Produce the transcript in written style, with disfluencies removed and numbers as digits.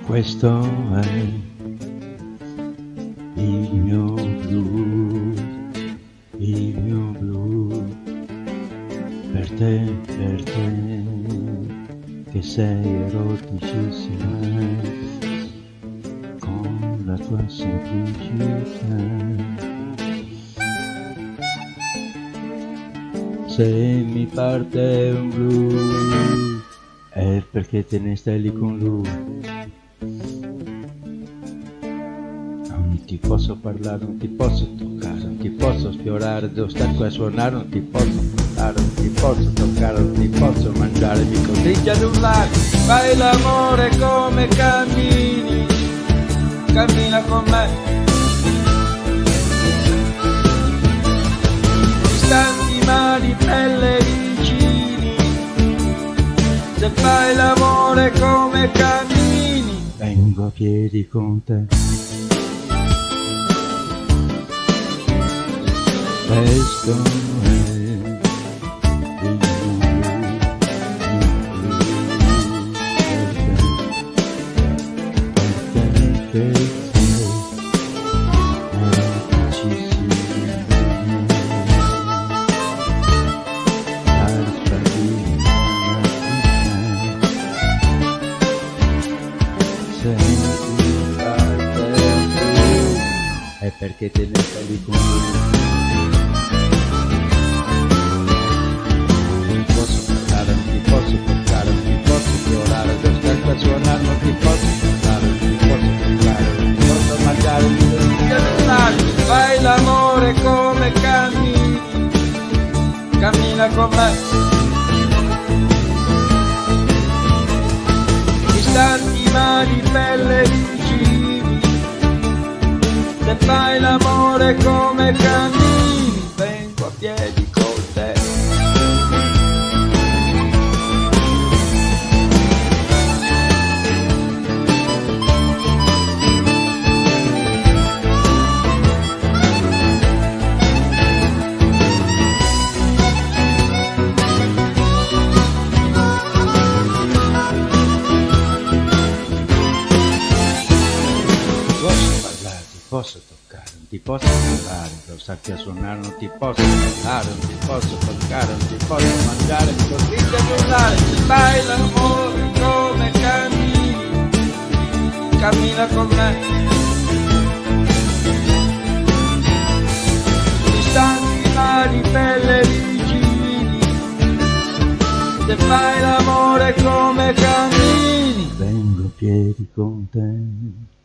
Questo è il mio blu, per te, che sei eroticissima, con la tua semplicità. Se mi parte un blu, è perché te ne stai lì con lui. Non ti posso parlare, non ti posso toccare, non ti posso sfiorare, devo stare qua a suonare, non ti posso parlare, non ti posso toccare, non ti posso mangiare, mi costringi ad urlare. Fai l'amore come cammini, cammina con me. Distanti ma di pelle vicini, se fai l'amore come cammini, vengo a piedi con te. Questo è il perché sei eroticissima, la spadina senti parte tu, è perché te ne stai lì con lui. Suonare, non ti posso parlare, non ti posso toccare, non ti posso mangiare, non ti posso. Fai l'amore come cammini, cammina con me. Distanti ma di pelle vicini, se fai l'amore come cammini, vengo a piedi con te. Posso toccare, non ti posso parlare, lo sappi a suonare, non ti posso parlare, non ti posso toccare, non ti posso mangiare, mi costringi a urlare. Fai l'amore come cammini, cammina con me. Distanti ma di pelle vicini, se fai l'amore come cammini, vengo a piedi con te.